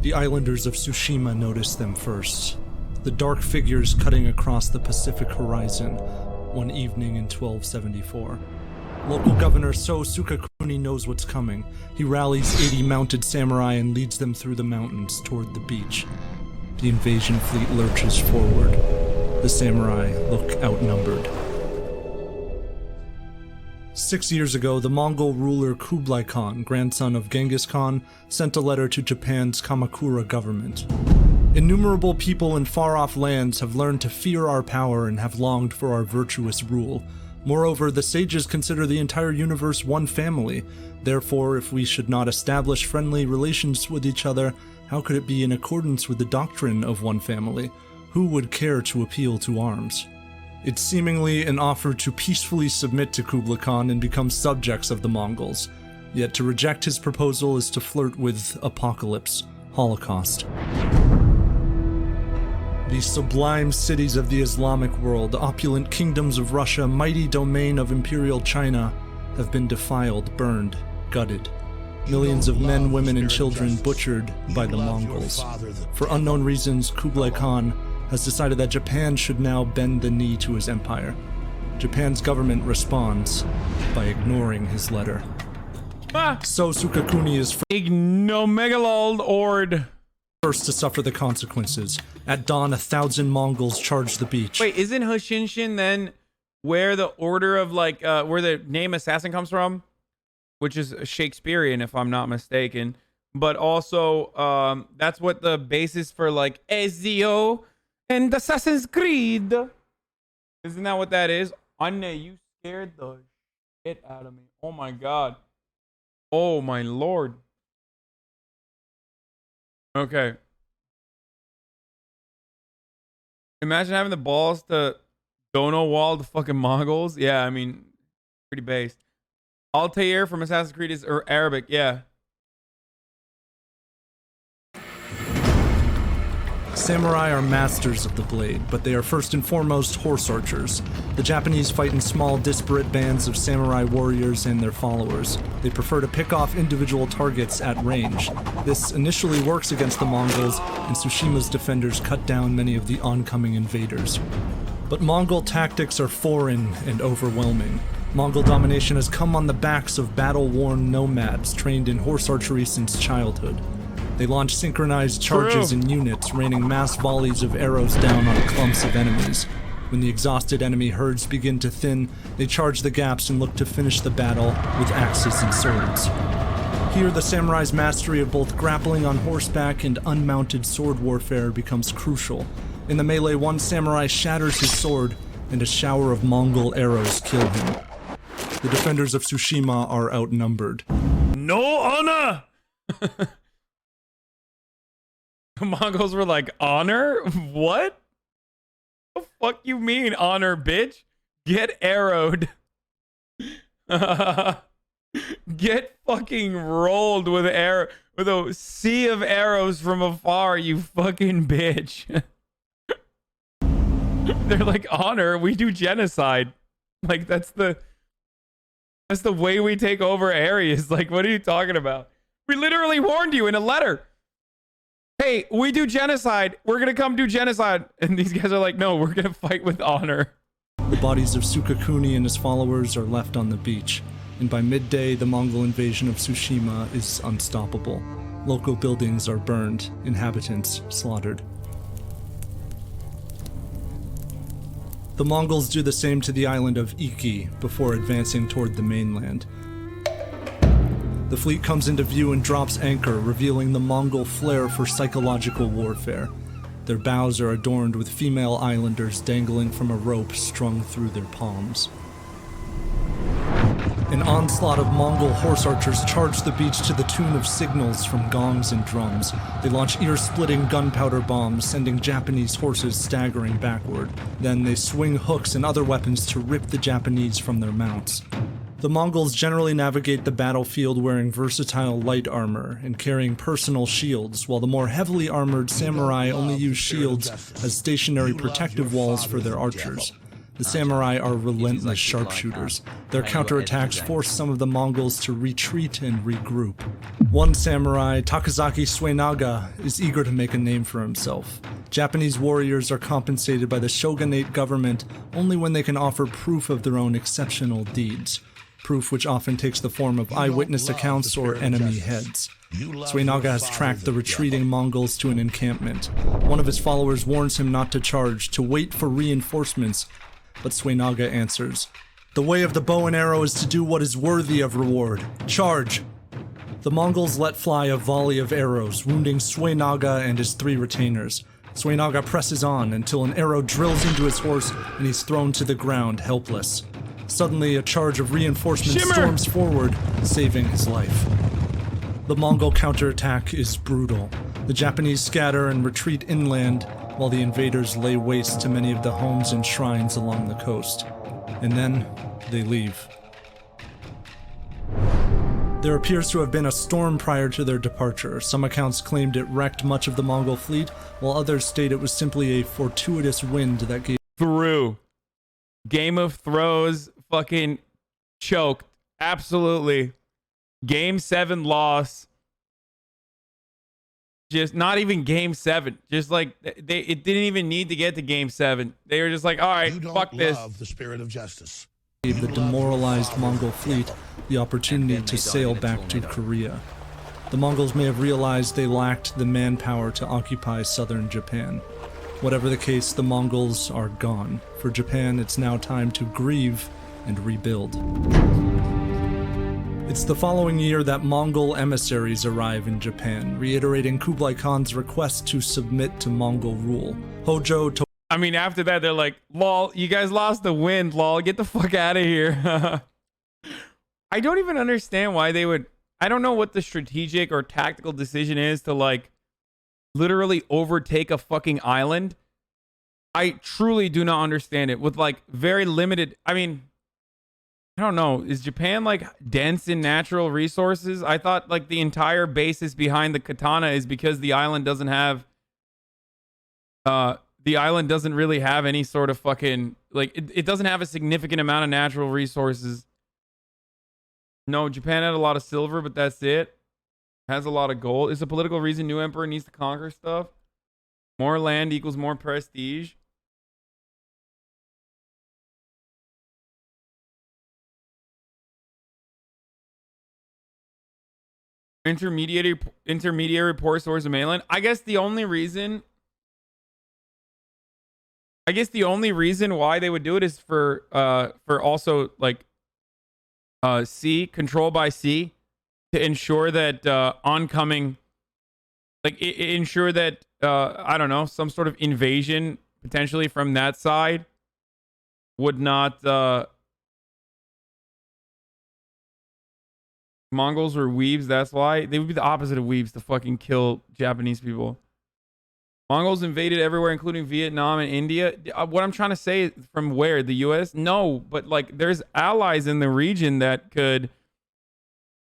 The islanders of Tsushima noticed them first. The dark figures cutting across the Pacific horizon one evening in 1274. Local governor So Sukakuni knows what's coming. He rallies 80 mounted samurai and leads them through the mountains toward the beach. The invasion fleet lurches forward. The samurai look outnumbered. 6 years ago, the Mongol ruler Kublai Khan, grandson of Genghis Khan, sent a letter to Japan's Kamakura government. Innumerable people in far-off lands have learned to fear our power and have longed for our virtuous rule. Moreover, the sages consider the entire universe one family. Therefore, if we should not establish friendly relations with each other, how could it be in accordance with the doctrine of one family? Who would care to appeal to arms? It's seemingly an offer to peacefully submit to Kublai Khan and become subjects of the Mongols. Yet to reject his proposal is to flirt with apocalypse, Holocaust. The sublime cities of the Islamic world, the opulent kingdoms of Russia, mighty domain of Imperial China, have been defiled, burned, gutted. Millions of men, women, and children butchered by the Mongols. For unknown reasons, Kublai Khan has decided that Japan should now bend the knee to his empire. Japan's government responds by ignoring his letter. So Sukakuni is Ignomegalald Ord. First to suffer the consequences. At dawn, 1,000 Mongols charge the beach. Wait, isn't Hoshinshin then where the order of where the name assassin comes from? Which is Shakespearean, if I'm not mistaken. But also, that's what the basis for like Ezio and Assassin's Creed. Isn't that what that is? Anne, you scared the shit out of me. Oh my god. Oh my lord. Okay. Imagine having the balls to dono wall the fucking Mongols. Yeah, I mean, pretty based. Altair from Assassin's Creed is Arabic. Yeah. Samurai are masters of the blade, but they are first and foremost horse archers. The Japanese fight in small, disparate bands of samurai warriors and their followers. They prefer to pick off individual targets at range. This initially works against the Mongols, and Tsushima's defenders cut down many of the oncoming invaders. But Mongol tactics are foreign and overwhelming. Mongol domination has come on the backs of battle-worn nomads trained in horse archery since childhood. They launch synchronized charges in units, raining mass volleys of arrows down on clumps of enemies. When the exhausted enemy herds begin to thin, they charge the gaps and look to finish the battle with axes and swords. Here, the samurai's mastery of both grappling on horseback and unmounted sword warfare becomes crucial. In the melee, one samurai shatters his sword, and a shower of Mongol arrows kill him. The defenders of Tsushima are outnumbered. No honor! The Mongols were like, honor? What? The fuck you mean, honor, bitch? Get arrowed. Get fucking rolled with with a sea of arrows from afar, you fucking bitch. They're like, honor, we do genocide. Like, that's the way we take over areas. Like, what are you talking about? We literally warned you in a letter. Hey, we do genocide. We're going to come do genocide. And these guys are like, no, we're going to fight with honor. The bodies of Sukakuni and his followers are left on the beach. And by midday, the Mongol invasion of Tsushima is unstoppable. Local buildings are burned, inhabitants slaughtered. The Mongols do the same to the island of Iki before advancing toward the mainland. The fleet comes into view and drops anchor, revealing the Mongol flair for psychological warfare. Their bows are adorned with female islanders dangling from a rope strung through their palms. An onslaught of Mongol horse archers charge the beach to the tune of signals from gongs and drums. They launch ear-splitting gunpowder bombs, sending Japanese horses staggering backward. Then they swing hooks and other weapons to rip the Japanese from their mounts. The Mongols generally navigate the battlefield wearing versatile light armor and carrying personal shields, while the more heavily armored samurai only use shields as stationary protective walls for their archers. The samurai are relentless sharpshooters. Their counterattacks force some of the Mongols to retreat and regroup. One samurai, Takazaki Suenaga, is eager to make a name for himself. Japanese warriors are compensated by the shogunate government only when they can offer proof of their own exceptional deeds. Proof which often takes the form of eyewitness accounts or enemy heads. Suenaga has tracked the retreating Mongols to an encampment. One of his followers warns him not to charge, to wait for reinforcements, but Suenaga answers, "The way of the bow and arrow is to do what is worthy of reward. Charge!" The Mongols let fly a volley of arrows, wounding Suenaga and his 3 retainers. Suenaga presses on until an arrow drills into his horse and he's thrown to the ground, helpless. Suddenly, a charge of reinforcements storms forward, saving his life. The Mongol counterattack is brutal. The Japanese scatter and retreat inland, while the invaders lay waste to many of the homes and shrines along the coast. And then, they leave. There appears to have been a storm prior to their departure. Some accounts claimed it wrecked much of the Mongol fleet, while others state it was simply a fortuitous wind that gave through. Game of Thrones fucking choked. Absolutely. Game 7 loss. Just not even game 7. Just like it didn't even need to get to game 7. They were just like, all right, fuck this. The spirit of justice. Gave the demoralized Mongol fleet the opportunity to sail back to Korea. The Mongols may have realized they lacked the manpower to occupy southern Japan. Whatever the case, the Mongols are gone. For Japan, it's now time to grieve and rebuild. It's the following year that Mongol emissaries arrive in Japan, reiterating Kublai Khan's request to submit to Mongol rule. Hojo to I mean, after that, they're like, lol, you guys lost the wind, lol, get the fuck out of here. I don't even understand why they would, I don't know what the strategic or tactical decision is to like literally overtake a fucking island. I truly do not understand it with like very limited, I mean, I don't know. Is Japan like dense in natural resources? I thought like the entire basis behind the katana is because the island doesn't have, really have any sort of fucking, like, it doesn't have a significant amount of natural resources. No, Japan had a lot of silver, but that's it. Has a lot of gold. It's a political reason new emperor needs to conquer stuff. More land equals more prestige. Intermediary reports towards the mainland. I guess the only reason why they would do it is for also like sea control by sea to ensure that oncoming, like ensure that I don't know, some sort of invasion potentially from that side would not. Mongols were weebs, that's why. They would be the opposite of weebs to fucking kill Japanese people. Mongols invaded everywhere, including Vietnam and India. What I'm trying to say is from where? The US? No, but like there's allies in the region that could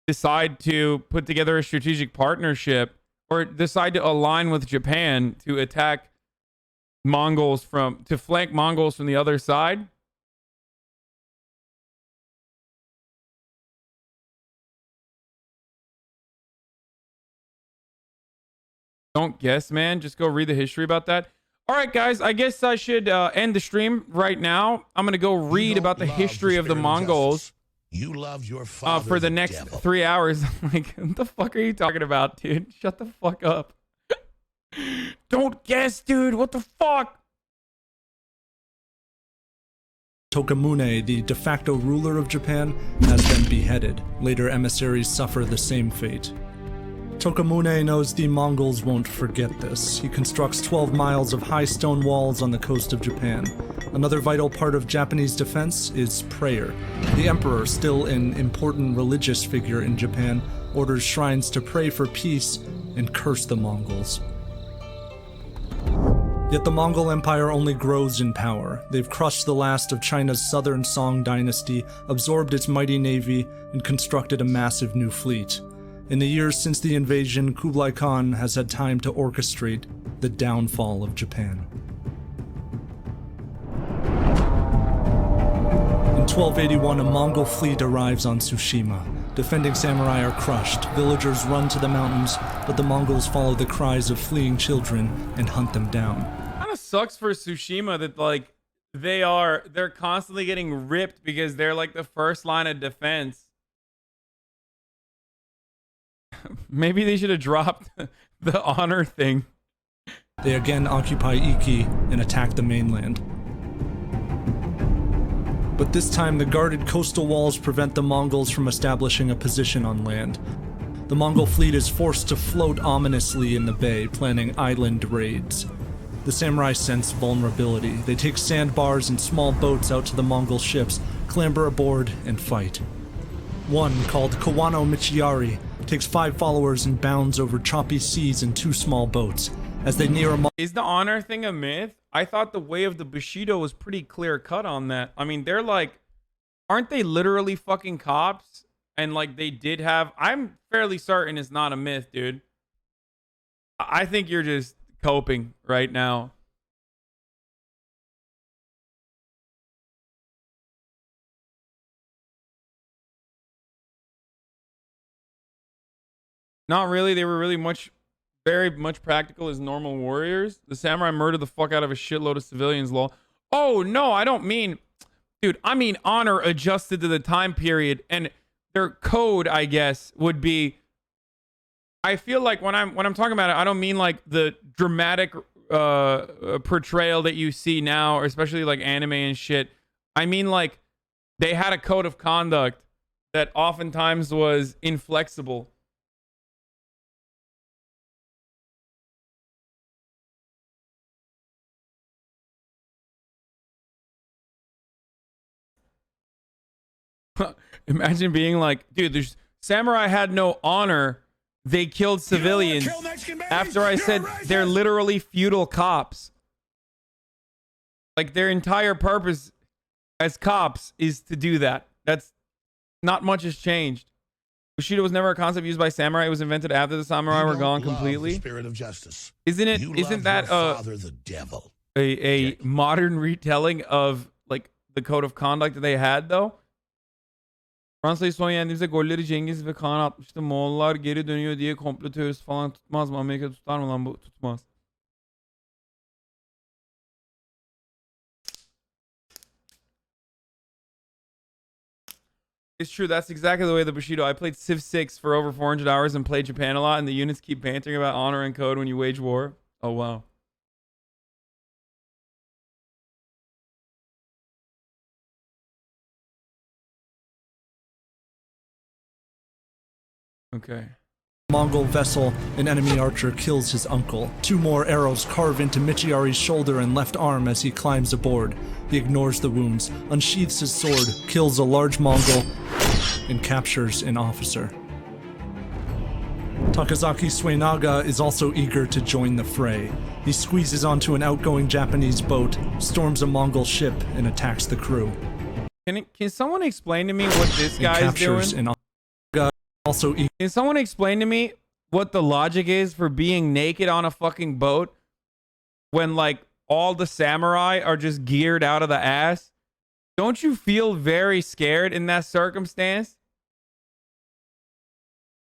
decide to put together a strategic partnership or decide to align with Japan to attack Mongols to flank Mongols from the other side. Don't guess, man. Just go read the history about that. All right, guys. I guess I should end the stream right now. I'm going to go read about the history of the Mongols. You love your father for the next devil. 3 hours. I'm like, what the fuck are you talking about, dude? Shut the fuck up. Don't guess, dude. What the fuck? Tokamune, the de facto ruler of Japan, has been beheaded. Later emissaries suffer the same fate. Tokamune knows the Mongols won't forget this. He constructs 12 miles of high stone walls on the coast of Japan. Another vital part of Japanese defense is prayer. The emperor, still an important religious figure in Japan, orders shrines to pray for peace and curse the Mongols. Yet the Mongol Empire only grows in power. They've crushed the last of China's southern Song dynasty, absorbed its mighty navy, and constructed a massive new fleet. In the years since the invasion, Kublai Khan has had time to orchestrate the downfall of Japan. 1281, a Mongol fleet arrives on Tsushima. Defending samurai are crushed, villagers run to the mountains, but the Mongols follow the cries of fleeing children and hunt them down. Kind of sucks for Tsushima that like they're constantly getting ripped because they're like the first line of defense. Maybe they should have dropped the honor thing. They again occupy Iki and attack the mainland. But this time the guarded coastal walls prevent the Mongols from establishing a position on land. The Mongol fleet is forced to float ominously in the bay, planning island raids. The samurai sense vulnerability. They take sandbars and small boats out to the Mongol ships, clamber aboard, and fight. One, called Kawano Michiari, takes 5 followers and bounds over choppy seas in 2 small boats. As they near a Is the honor thing a myth? I thought the way of the Bushido was pretty clear cut on that. I mean, they're like, aren't they literally fucking cops? And like they did have, I'm fairly certain it's not a myth, dude. I think you're just coping right now. Not really. They were really very much practical as normal warriors. The samurai murdered the fuck out of a shitload of civilians, lol. Oh, no, I don't mean... Dude, I mean honor adjusted to the time period. And their code, I guess, would be... I feel like when I'm talking about it, I don't mean like the dramatic portrayal that you see now, or especially like anime and shit. I mean like they had a code of conduct that oftentimes was inflexible. Imagine being like, dude, there's samurai had no honor. They killed civilians. After I said they're literally feudal cops. Like their entire purpose as cops is to do that. That's not much has changed. Bushido was never a concept used by samurai. It was invented after the samurai were gone completely. The spirit of justice. Isn't that father, the devil. a modern retelling of like the code of conduct that they had though? Fransa'yı son yendiğimizde golleri Cengiz ve Kaan atmıştı. Moğollar geri dönüyor diye komplo teorisi falan tutmaz mı? Amerika tutar mı lan bu? Tutmaz. It's true. That's exactly the way the Bushido. I played Civ 6 for over 400 hours and played Japan a lot, and the units keep bantering about honor and code when you wage war. Oh, wow. Okay. Mongol vessel, an enemy archer kills his uncle. 2 more arrows carve into Michiari's shoulder and left arm as he climbs aboard. He ignores the wounds, unsheathes his sword, kills a large Mongol, and captures an officer. Takazaki Suenaga is also eager to join the fray. He squeezes onto an outgoing Japanese boat, storms a Mongol ship, and attacks the crew. Can someone explain to me what this guy is doing? Can someone explain to me what the logic is for being naked on a fucking boat when like all the samurai are just geared out of the ass? Don't you feel very scared in that circumstance?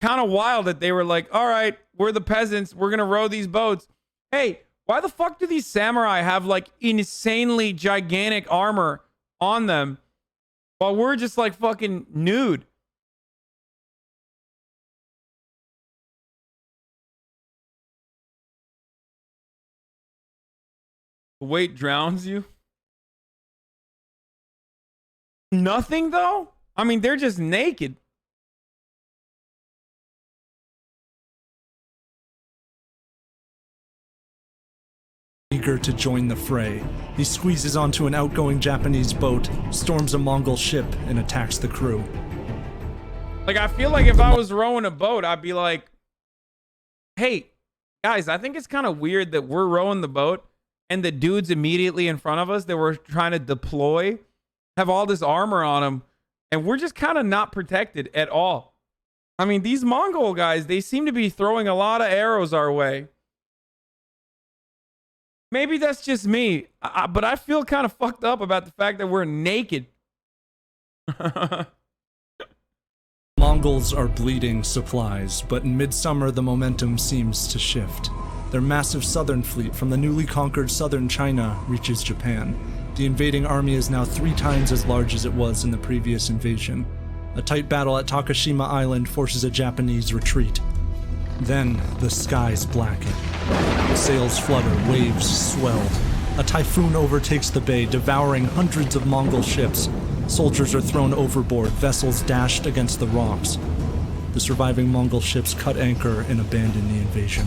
Kind of wild that they were like, all right, we're the peasants. We're going to row these boats. Hey, why the fuck do these samurai have like insanely gigantic armor on them while we're just like fucking nude? Weight drowns you? Nothing though? I mean, they're just naked. Eager to join the fray. He squeezes onto an outgoing Japanese boat, storms a Mongol ship, and attacks the crew. Like, I feel like if I was rowing a boat, I'd be like, hey, guys, I think it's kind of weird that we're rowing the boat and the dudes immediately in front of us that we're trying to deploy have all this armor on them, and we're just kind of not protected at all. I mean, these Mongol guys, they seem to be throwing a lot of arrows our way. Maybe that's just me, but I feel kind of fucked up about the fact that we're naked. Mongols are bleeding supplies, but in midsummer the momentum seems to shift. Their massive southern fleet from the newly conquered southern China reaches Japan. The invading army is now 3 times as large as it was in the previous invasion. A tight battle at Takashima Island forces a Japanese retreat. Then the skies blacken. Sails flutter, waves swell. A typhoon overtakes the bay, devouring hundreds of Mongol ships. Soldiers are thrown overboard, vessels dashed against the rocks. The surviving Mongol ships cut anchor and abandon the invasion.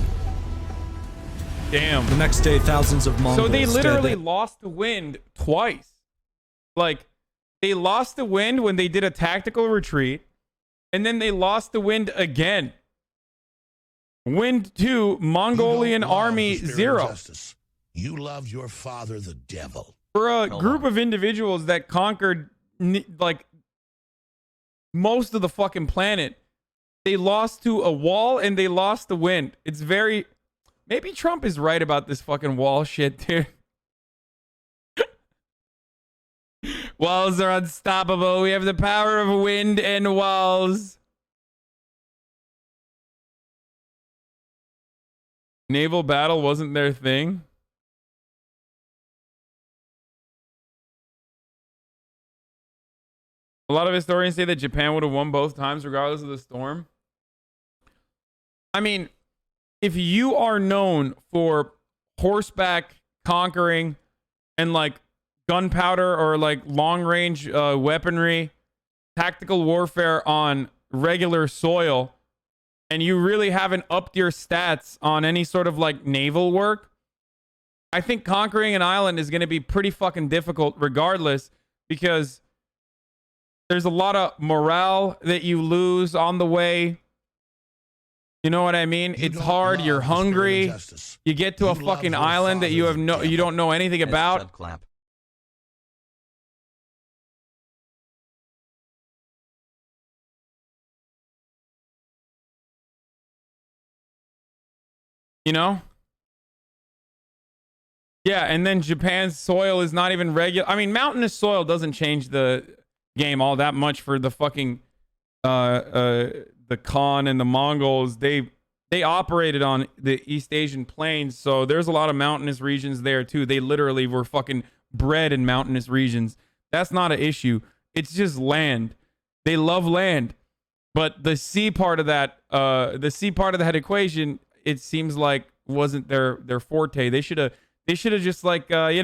Damn. The next day, thousands of Mongols... So they literally lost the wind twice. Like, they lost the wind when they did a tactical retreat, and then they lost the wind again. Wind 2, Mongolian Army 0. You love your father, the devil. For a group of individuals that conquered, like, most of the fucking planet, they lost to a wall and they lost the wind. It's very... Maybe Trump is right about this fucking wall shit, dude. Walls are unstoppable. We have the power of wind and walls. Naval battle wasn't their thing. A lot of historians say that Japan would have won both times regardless of the storm. I mean, if you are known for horseback conquering and like gunpowder or like long range weaponry, tactical warfare on regular soil, and you really haven't upped your stats on any sort of like naval work, I think conquering an island is going to be pretty fucking difficult regardless, because there's a lot of morale that you lose on the way. You know what I mean? It's hard. You're hungry. You get to a fucking island that you don't know anything about. You know? Yeah, and then Japan's soil is not even regular. I mean, mountainous soil doesn't change the game all that much for the fucking the Khan and the Mongols. They operated on the East Asian plains, so there's a lot of mountainous regions there too. They literally were fucking bred in mountainous regions. That's not an issue. It's just land. They love land. But the sea part of that equation, it seems like wasn't their forte. They should have just like they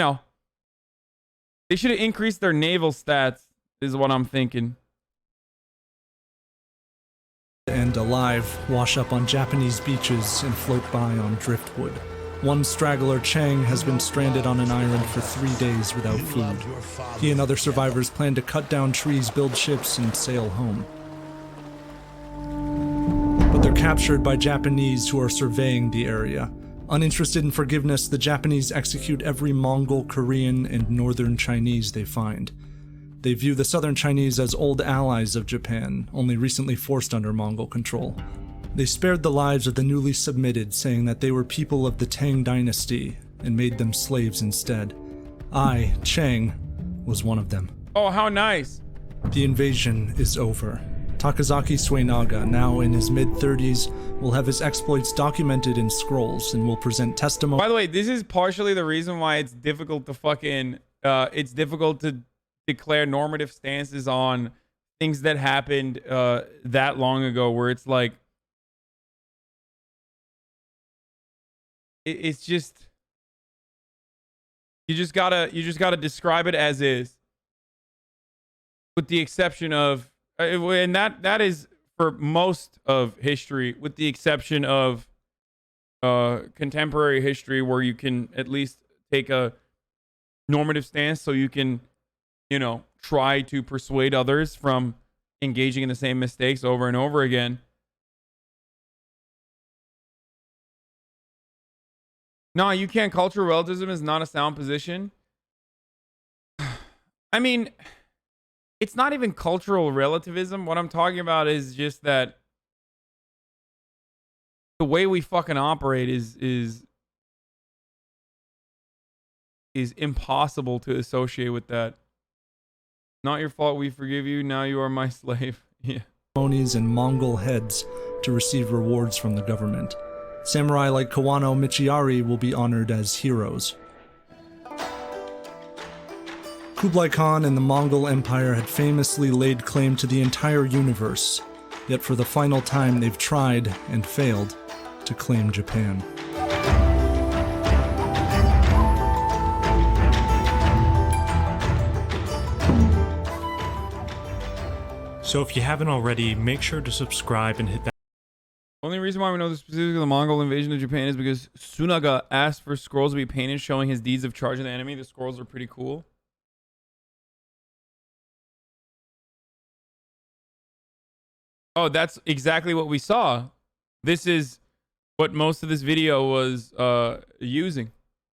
should have increased their naval stats, is what I'm thinking. And alive wash up on Japanese beaches and float by on driftwood. One straggler, Chang, has been stranded on an island for 3 days without food. He and other survivors plan to cut down trees, build ships, and sail home. But they're captured by Japanese who are surveying the area. Uninterested in forgiveness, the Japanese execute every Mongol, Korean, and northern Chinese they find. They view the southern Chinese as old allies of Japan, only recently forced under Mongol control. They spared the lives of the newly submitted, saying that they were people of the Tang dynasty, and made them slaves instead. I, Chang, was one of them. Oh, how nice. The invasion is over. Takazaki Suenaga, now in his mid-30s, will have his exploits documented in scrolls and will present testimony. By the way, this is partially the reason why it's difficult to fucking it's difficult to declare normative stances on things that happened that long ago, where it's like it's just you just gotta describe it as is, with the exception of and that is for most of history, with the exception of contemporary history, where you can at least take a normative stance, so you can, you know, try to persuade others from engaging in the same mistakes over and over again. No, you can't. Cultural relativism is not a sound position. I mean, it's not even cultural relativism. What I'm talking about is just that the way we fucking operate is impossible to associate with that. Not your fault. We forgive you. Now you are my slave. Yeah. ceremonies and Mongol heads to receive rewards from the government. Samurai like Kawano Michiari will be honored as heroes. Kublai Khan and the Mongol Empire had famously laid claim to the entire universe, yet for the final time they've tried, and failed, to claim Japan. So if you haven't already, make sure to subscribe and hit that. Only reason why we know the specifics of the Mongol invasion of Japan is because Sunaga asked for scrolls to be painted showing his deeds of charging the enemy. The scrolls are pretty cool. Oh, that's exactly what we saw. This is what most of this video was using.